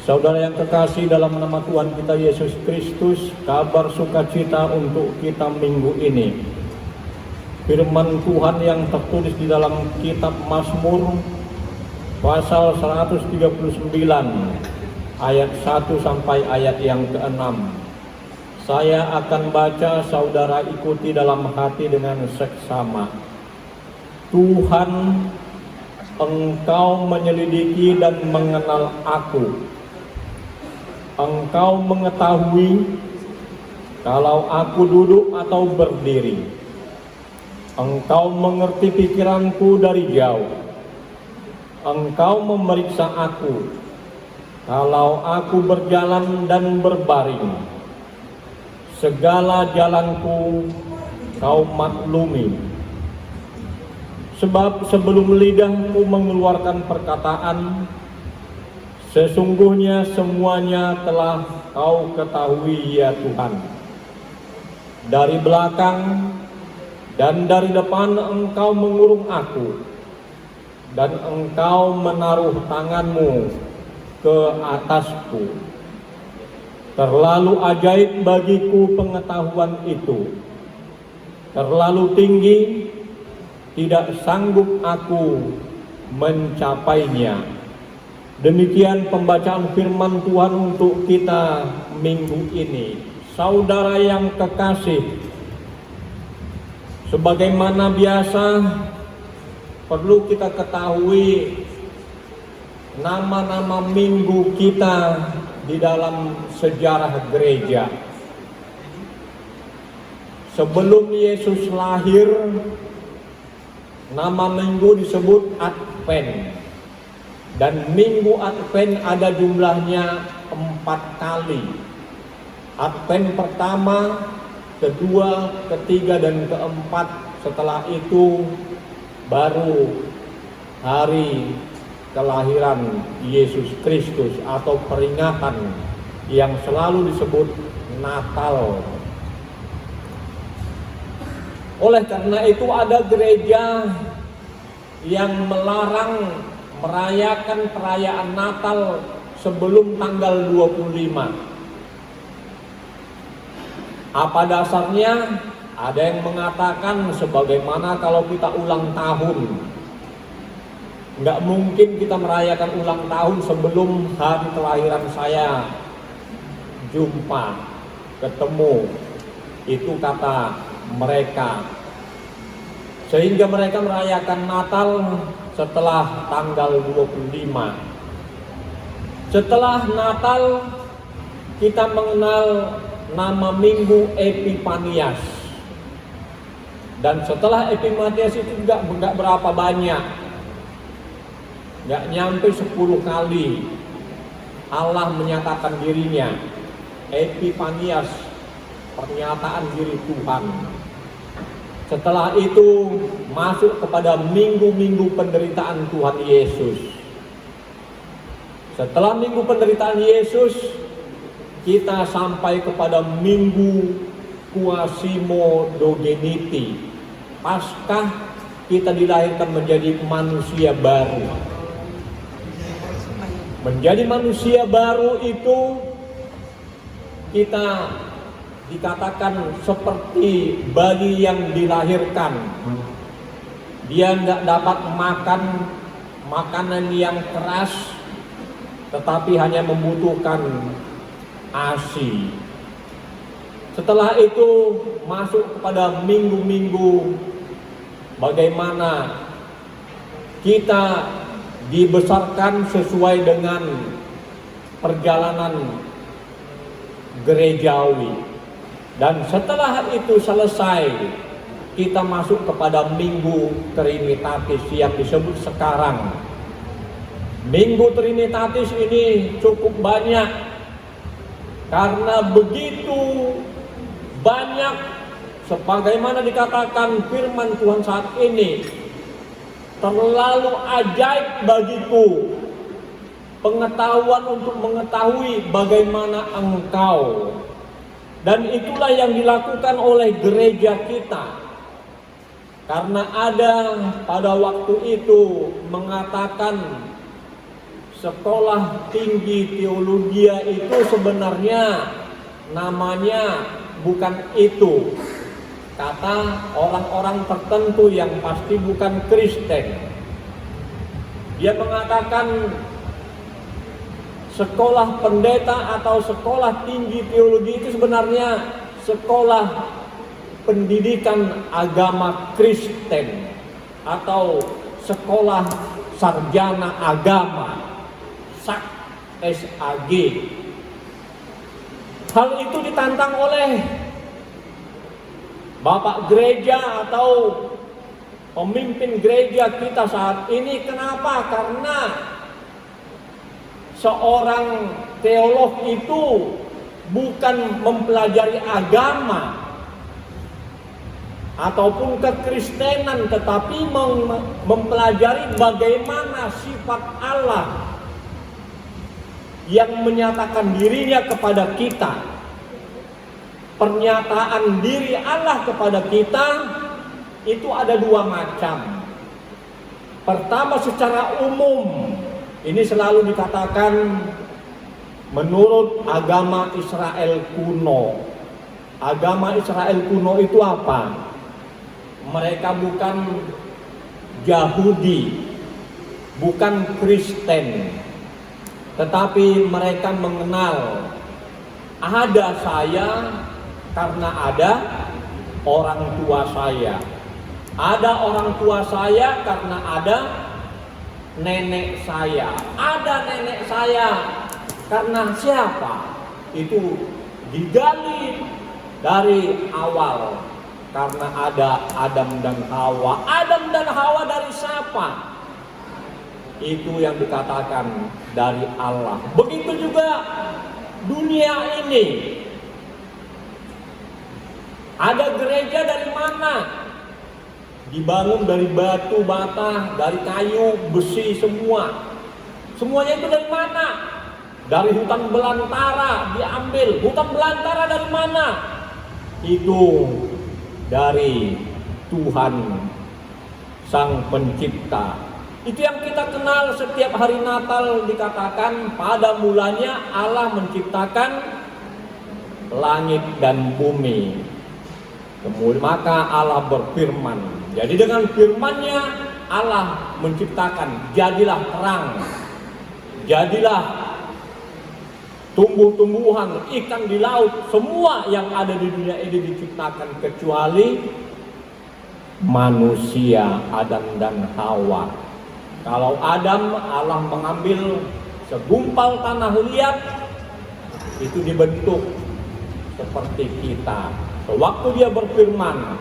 Saudara yang kekasih, dalam nama Tuhan kita Yesus Kristus, kabar sukacita untuk kita minggu ini. Firman Tuhan yang tertulis di dalam kitab Mazmur pasal 139 ayat 1 sampai ayat yang ke-6. Saya akan baca, saudara ikuti dalam hati dengan seksama. Tuhan, Engkau menyelidiki dan mengenal aku. Engkau mengetahui kalau aku duduk atau berdiri. Engkau mengerti pikiranku dari jauh. Engkau memeriksa aku kalau aku berjalan dan berbaring. Segala jalanku Kau maklumi. Sebab sebelum lidahku mengeluarkan perkataan, sesungguhnya semuanya telah Kau ketahui, ya Tuhan. Dari belakang dan dari depan Engkau mengurung aku, dan Engkau menaruh tangan-Mu ke atasku. Terlalu ajaib bagiku pengetahuan itu. Terlalu tinggi, tidak sanggup aku mencapainya. Demikian pembacaan firman Tuhan untuk kita minggu ini. Saudara yang kekasih, sebagaimana biasa perlu kita ketahui nama-nama minggu kita di dalam sejarah gereja. Sebelum Yesus lahir, nama minggu disebut Advent. Dan minggu Advent ada jumlahnya 4 kali. Advent pertama, kedua, ketiga, dan keempat. Setelah itu baru hari kelahiran Yesus Kristus atau peringatan yang selalu disebut Natal. Oleh karena itu ada gereja yang melarang merayakan perayaan Natal sebelum tanggal 25. Apa dasarnya? Ada yang mengatakan sebagaimana kalau kita ulang tahun. Nggak mungkin kita merayakan ulang tahun sebelum hari kelahiran saya jumpa, ketemu. Itu kata mereka. Sehingga mereka merayakan Natal setelah tanggal 25. Setelah Natal, kita mengenal nama minggu Epifanias. Dan setelah Epifanias itu juga nggak berapa banyak. Nggak nyampe 10 kali Allah menyatakan dirinya. Epifanias, pernyataan diri Tuhan. Setelah itu masuk kepada minggu-minggu penderitaan Tuhan Yesus. Setelah minggu penderitaan Yesus, kita sampai kepada minggu Quasimodogeniti. Paskah kita dilahirkan menjadi manusia baru. Menjadi manusia baru itu kita dikatakan seperti bayi yang dilahirkan. Dia nggak dapat makan makanan yang keras, tetapi hanya membutuhkan ASI. Setelah itu masuk kepada minggu-minggu bagaimana kita dibesarkan sesuai dengan perjalanan gerejawi. Dan setelah itu selesai, kita masuk kepada minggu Trinitatis yang disebut sekarang. Minggu Trinitatis ini cukup banyak karena begitu banyak sebagaimana dikatakan firman Tuhan saat ini. Terlalu ajaib bagiku pengetahuan untuk mengetahui bagaimana Engkau. Dan itulah yang dilakukan oleh gereja kita. Karena ada pada waktu itu mengatakan sekolah tinggi teologi itu sebenarnya namanya bukan itu. Kata orang-orang tertentu yang pasti bukan Kristen. Dia mengatakan sekolah pendeta atau sekolah tinggi teologi itu sebenarnya sekolah pendidikan agama Kristen atau sekolah sarjana agama SAG. Hal itu ditantang oleh Bapak gereja atau pemimpin gereja kita saat ini. Kenapa? Karena seorang teolog itu bukan mempelajari agama ataupun kekristenan, tetapi mempelajari bagaimana sifat Allah yang menyatakan dirinya kepada kita. Pernyataan diri Allah kepada kita itu ada dua macam. Pertama, secara umum, ini selalu dikatakan menurut agama Israel kuno. Agama Israel kuno itu apa? Mereka bukan Yahudi, bukan Kristen, tetapi mereka mengenal ada saya karena ada orang tua saya. Ada orang tua saya karena ada nenek saya. Ada nenek saya karena siapa? Itu digali dari awal karena ada Adam dan Hawa. Adam dan Hawa dari siapa? Itu yang dikatakan dari Allah. Begitu juga dunia ini. Ada gereja dari mana? Dibangun dari batu bata, dari kayu, besi semua. Semuanya itu dari mana? Dari hutan belantara diambil. Hutan belantara dari mana? Itu dari Tuhan Sang Pencipta. Itu yang kita kenal setiap hari Natal, dikatakan pada mulanya Allah menciptakan langit dan bumi. Kemudian maka Allah berfirman. Jadi dengan firman-Nya Allah menciptakan, jadilah terang, jadilah tumbuh-tumbuhan, ikan di laut, semua yang ada di dunia ini diciptakan kecuali manusia Adam dan Hawa. Kalau Adam, Allah mengambil segumpal tanah liat, itu dibentuk seperti kita. Sewaktu Dia berfirman,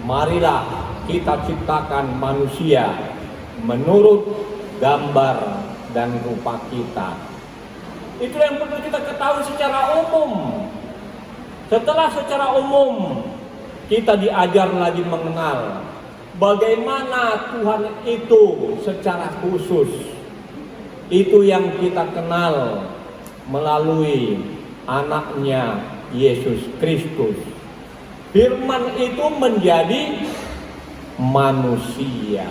marilah kita ciptakan manusia menurut gambar dan rupa kita. Itu yang perlu kita ketahui secara umum. Setelah secara umum kita diajar lagi mengenal bagaimana Tuhan itu secara khusus. Itu yang kita kenal melalui anaknya Yesus Kristus. Firman itu menjadi manusia,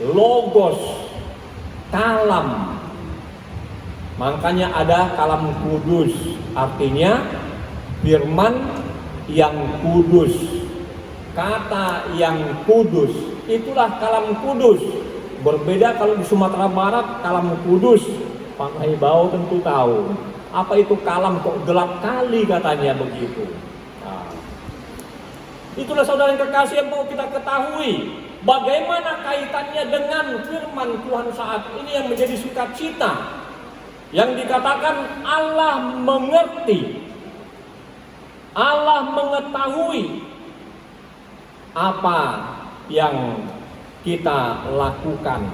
logos, kalam. Makanya ada kalam kudus, artinya firman yang kudus, kata yang kudus, itulah kalam kudus. Berbeda kalau di Sumatera Barat, kalam kudus, Pak Haibau tentu tahu. Apa itu kalam, kok gelap kali katanya begitu. Nah, itulah saudara yang kekasih yang mau kita ketahui. Bagaimana kaitannya dengan firman Tuhan saat ini yang menjadi sukacita. Yang dikatakan Allah mengerti, Allah mengetahui apa yang kita lakukan.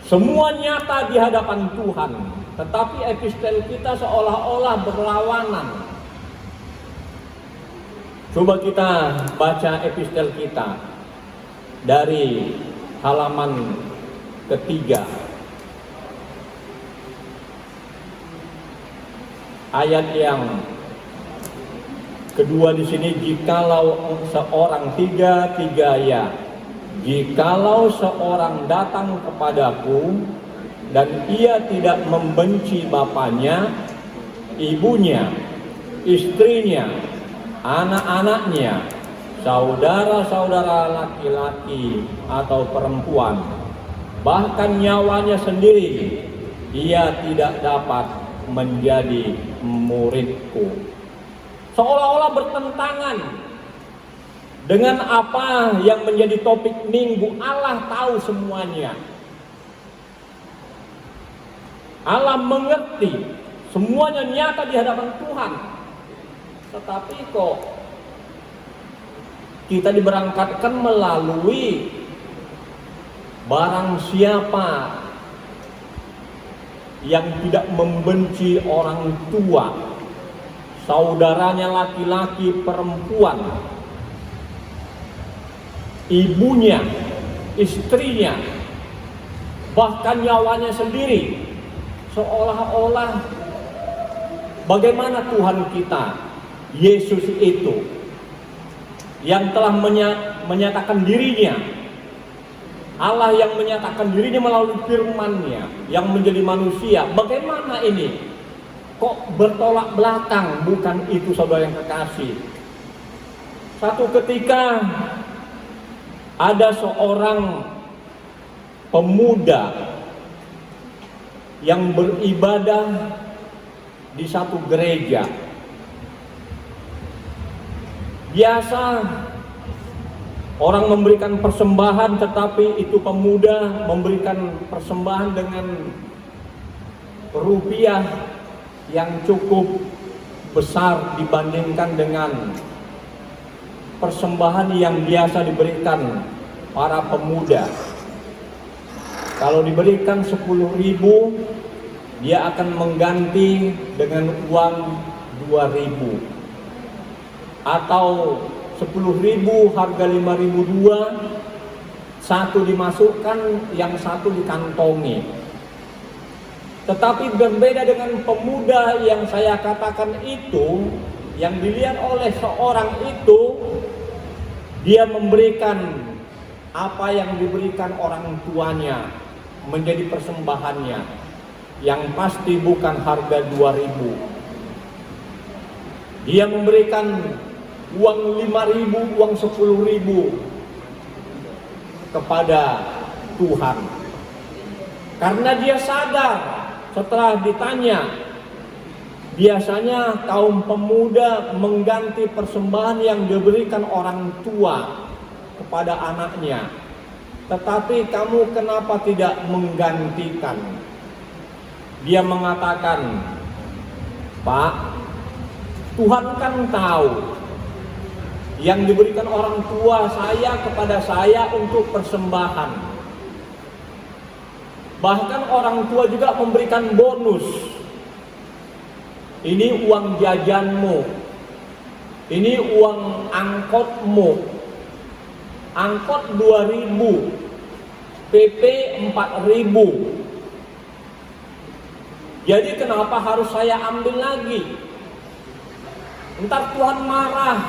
Semua nyata di hadapan Tuhan, tetapi epistel kita seolah-olah berlawanan. Coba kita baca epistel kita dari halaman ketiga. Ayat yang kedua di sini, jikalau seorang tiga ya. Jikalau seorang datang kepadaku dan ia tidak membenci bapaknya, ibunya, istrinya, anak-anaknya, saudara-saudara laki-laki atau perempuan, bahkan nyawanya sendiri, ia tidak dapat menjadi muridku. Seolah-olah bertentangan dengan apa yang menjadi topik minggu. Allah tahu semuanya. Allah mengerti, semuanya nyata di hadapan Tuhan. Tetapi kok kita diberangkatkan melalui barang siapa yang tidak membenci orang tua, saudaranya laki-laki, perempuan, ibunya, istrinya, bahkan nyawanya sendiri. Seolah-olah bagaimana Tuhan kita, Yesus itu, yang telah menyatakan dirinya, Allah yang menyatakan dirinya melalui firman-Nya yang menjadi manusia. Bagaimana ini? Kok bertolak belakang? Bukan itu, saudara yang kekasih. Satu ketika ada seorang pemuda yang beribadah di satu gereja. Biasa orang memberikan persembahan, tetapi itu pemuda memberikan persembahan dengan rupiah yang cukup besar dibandingkan dengan persembahan yang biasa diberikan para pemuda. Kalau diberikan 10.000, dia akan mengganti dengan uang 2.000. Atau 10.000 harga 5.002, satu dimasukkan, yang satu dikantongi. Tetapi berbeda dengan pemuda yang saya katakan itu, yang dilihat oleh seorang itu, dia memberikan apa yang diberikan orang tuanya menjadi persembahannya, yang pasti bukan harga 2.000. Dia memberikan uang 5.000, uang 10.000 kepada Tuhan. Karena dia sadar setelah ditanya, biasanya kaum pemuda mengganti persembahan yang diberikan orang tua kepada anaknya. Tetapi kamu kenapa tidak menggantikan? Dia mengatakan, Pak, Tuhan kan tahu yang diberikan orang tua saya kepada saya untuk persembahan. Bahkan orang tua juga memberikan bonus. Ini uang jajanmu, ini uang angkotmu. Angkot 2.000, PP 4.000. Jadi kenapa harus saya ambil lagi? Entar Tuhan marah.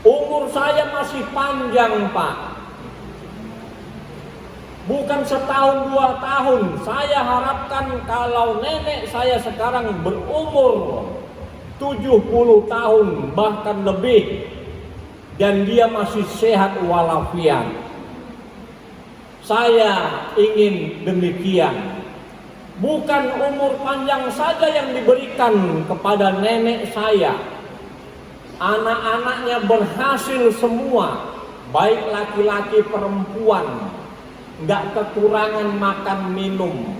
Umur saya masih panjang, Pak. Bukan setahun 2 tahun. Saya harapkan kalau nenek saya sekarang berumur 70 tahun bahkan lebih, dan dia masih sehat walafiat. Saya ingin demikian. Bukan umur panjang saja yang diberikan kepada nenek saya. Anak-anaknya berhasil semua, baik laki-laki perempuan, nggak kekurangan makan minum.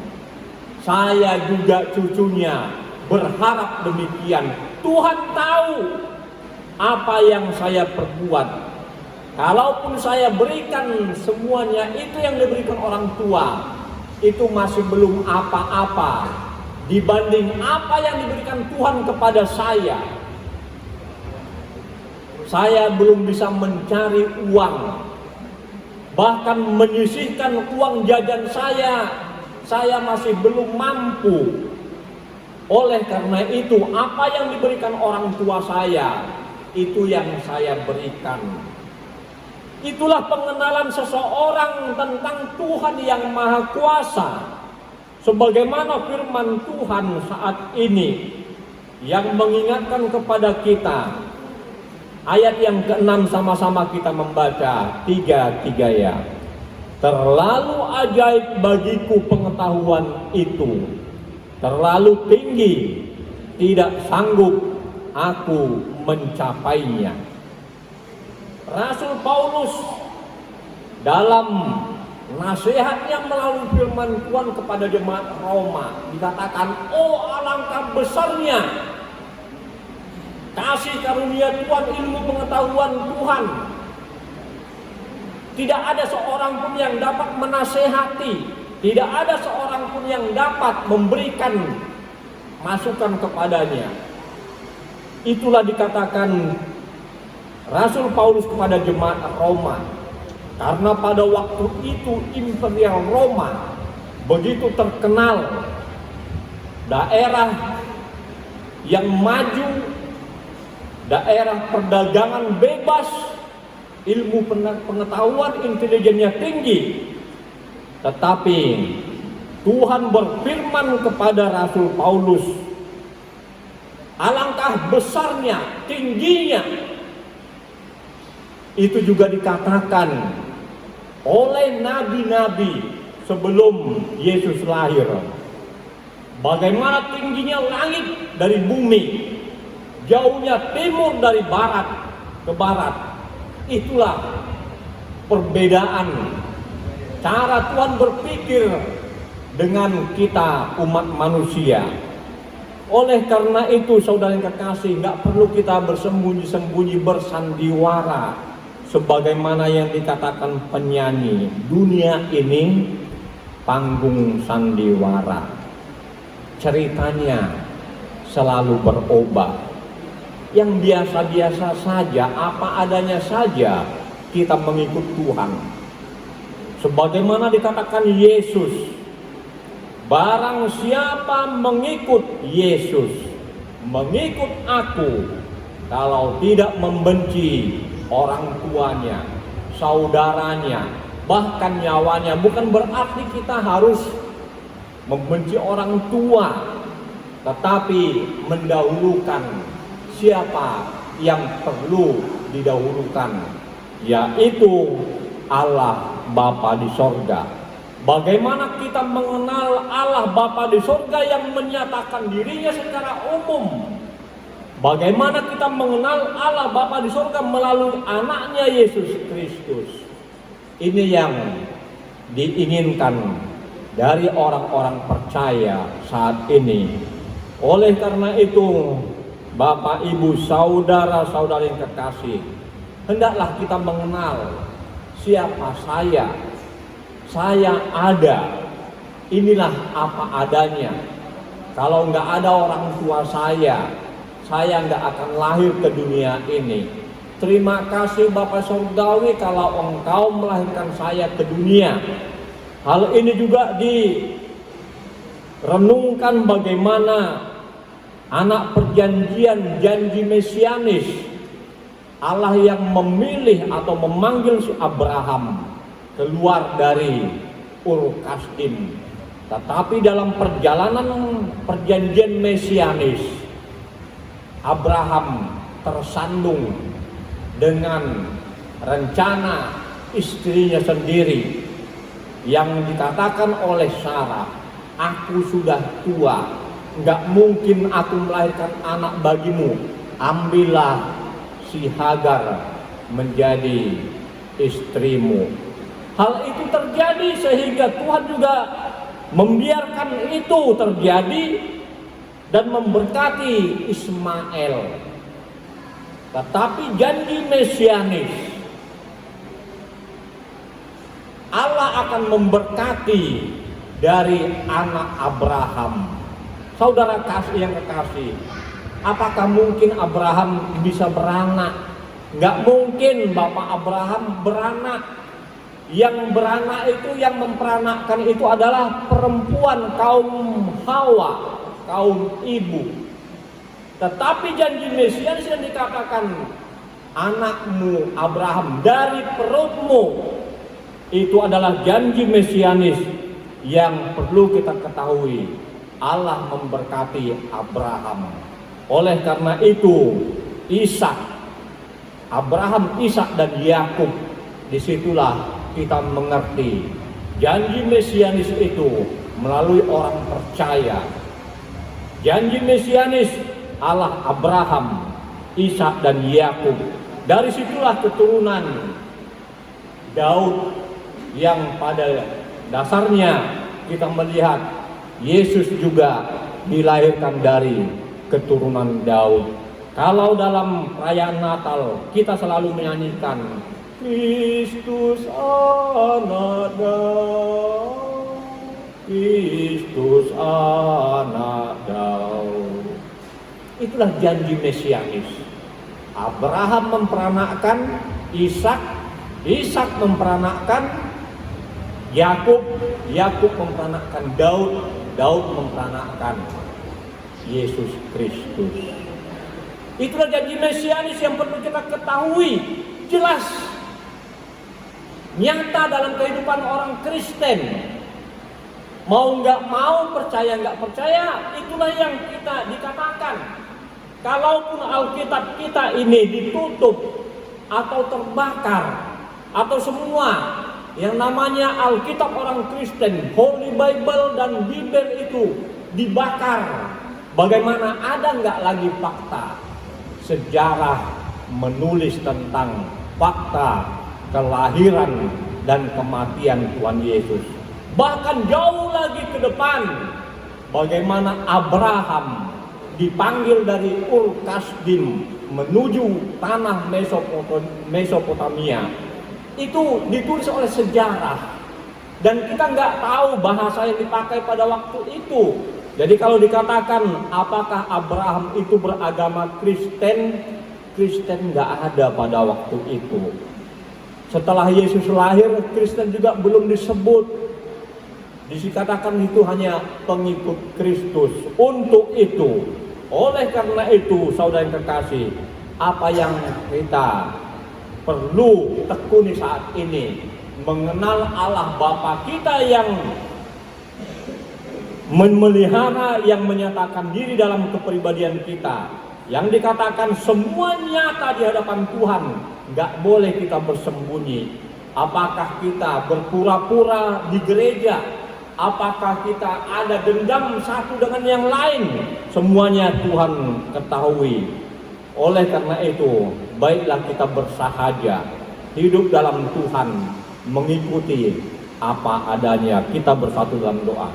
Saya juga cucunya berharap demikian. Tuhan tahu apa yang saya perbuat. Kalaupun saya berikan semuanya itu yang diberikan orang tua, itu masih belum apa-apa dibanding apa yang diberikan Tuhan kepada saya. Saya belum bisa mencari uang, bahkan menyisihkan uang jajan saya masih belum mampu. Oleh karena itu, apa yang diberikan orang tua saya, itu yang saya berikan. Itulah pengenalan seseorang tentang Tuhan yang Maha Kuasa. Sebagaimana firman Tuhan saat ini yang mengingatkan kepada kita, ayat yang ke-6 sama-sama kita membaca tiga ya. Terlalu ajaib bagiku pengetahuan itu, terlalu tinggi, tidak sanggup aku mencapainya. Rasul Paulus dalam nasihatnya melalui firman Tuhan kepada jemaat Roma dikatakan, oh alangkah besarnya kasih karunia Tuhan, ilmu pengetahuan Tuhan. Tidak ada seorang pun yang dapat menasehati, tidak ada seorang pun yang dapat memberikan masukan kepadanya. Itulah dikatakan Rasul Paulus kepada jemaat Roma. Karena pada waktu itu Imperial Roma begitu terkenal, daerah yang maju, daerah perdagangan bebas, ilmu pengetahuan intelijennya tinggi. Tetapi Tuhan berfirman kepada Rasul Paulus, alangkah besarnya, tingginya. Itu juga dikatakan oleh nabi-nabi sebelum Yesus lahir. Bagaimana tingginya langit dari bumi, jauhnya timur dari barat ke barat. Itulah perbedaan cara Tuhan berpikir dengan kita umat manusia. Oleh karena itu saudara yang kekasih, gak perlu kita bersembunyi-sembunyi bersandiwara. Sebagaimana yang dikatakan penyanyi, dunia ini panggung sandiwara. Ceritanya selalu berubah. Yang biasa-biasa saja, apa adanya saja, kita mengikut Tuhan. Sebagaimana dikatakan Yesus, barang siapa mengikut Yesus, mengikut aku, kalau tidak membenci orang tuanya, saudaranya, bahkan nyawanya. Bukan berarti kita harus membenci orang tua, tetapi mendahulukan siapa yang perlu didahulukan, yaitu Allah Bapa di sorga. Bagaimana kita mengenal Allah Bapa di sorga yang menyatakan dirinya secara umum? Bagaimana kita mengenal Allah Bapa di sorga melalui anaknya Yesus Kristus? Ini yang diinginkan dari orang-orang percaya saat ini. Oleh karena itu, Bapak, Ibu, saudara-saudara yang kekasih, hendaklah kita mengenal siapa saya. Saya ada, inilah apa adanya. Kalau nggak ada orang tua saya nggak akan lahir ke dunia ini. Terima kasih Bapak Surgawi kalau Engkau melahirkan saya ke dunia. Hal ini juga direnungkan bagaimana anak perjanjian, janji mesianis, Allah yang memilih atau memanggil si Abraham keluar dari Ur Kasdim. Tetapi dalam perjalanan perjanjian mesianis, Abraham tersandung dengan rencana istrinya sendiri yang dikatakan oleh Sarah, aku sudah tua, nggak mungkin aku melahirkan anak bagimu, ambillah si Hagar menjadi istrimu. Hal itu terjadi sehingga Tuhan juga membiarkan itu terjadi dan memberkati Ismail. Tetapi janji mesianis, Allah akan memberkati dari anak Abraham. Saudara kasih yang kekasih, apakah mungkin Abraham bisa beranak? Nggak mungkin Bapak Abraham beranak. Yang beranak itu, yang memperanakkan itu adalah perempuan kaum Hawa, kaum ibu. Tetapi janji mesianis yang dikatakan anakmu Abraham dari perutmu, itu adalah janji mesianis yang perlu kita ketahui, Allah memberkati Abraham. Oleh karena itu, Abraham, Ishak dan Yakub, disitulah kita mengerti janji mesianis itu melalui orang percaya. Janji mesianis Allah Abraham, Ishak dan Yakub. Dari situlah keturunan Daud yang pada dasarnya kita melihat Yesus juga dilahirkan dari keturunan Daud. Kalau dalam perayaan Natal kita selalu menyanyikan Kristus anak Daud, Kristus anak Daud. Itulah janji mesianis. Abraham memperanakkan Ishak, Ishak memperanakkan Yakub, Yakub memperanakkan Daud, Daud memperanakkan Yesus Kristus. Itulah janji mesianis yang perlu kita ketahui jelas, nyata dalam kehidupan orang Kristen. Mau nggak mau, percaya nggak percaya, itulah yang kita dikatakan. Kalaupun Alkitab kita ini ditutup atau terbakar, atau semua yang namanya Alkitab orang Kristen, Holy Bible dan Bible itu dibakar, bagaimana ada nggak lagi fakta sejarah menulis tentang fakta kelahiran dan kematian Tuhan Yesus? Bahkan jauh lagi ke depan, bagaimana Abraham dipanggil dari Ur Kasdim menuju tanah Mesopotamia. Itu ditulis oleh sejarah, dan kita nggak tahu bahasa yang dipakai pada waktu itu. Jadi kalau dikatakan apakah Abraham itu beragama Kristen, Kristen nggak ada pada waktu itu. Setelah Yesus lahir, Kristen juga belum disebut. Dikatakan itu hanya pengikut Kristus. Untuk itu, oleh karena itu, saudara yang terkasih, apa yang kita perlu tekuni saat ini, mengenal Allah Bapa kita yang memelihara, yang menyatakan diri dalam kepribadian kita, yang dikatakan semua nyata di hadapan Tuhan. Nggak boleh kita bersembunyi. Apakah kita berpura-pura di gereja? Apakah kita ada dendam satu dengan yang lain? Semuanya Tuhan ketahui. Oleh karena itu, baiklah kita bersahaja, hidup dalam Tuhan, mengikuti apa adanya. Kita bersatu dalam doa.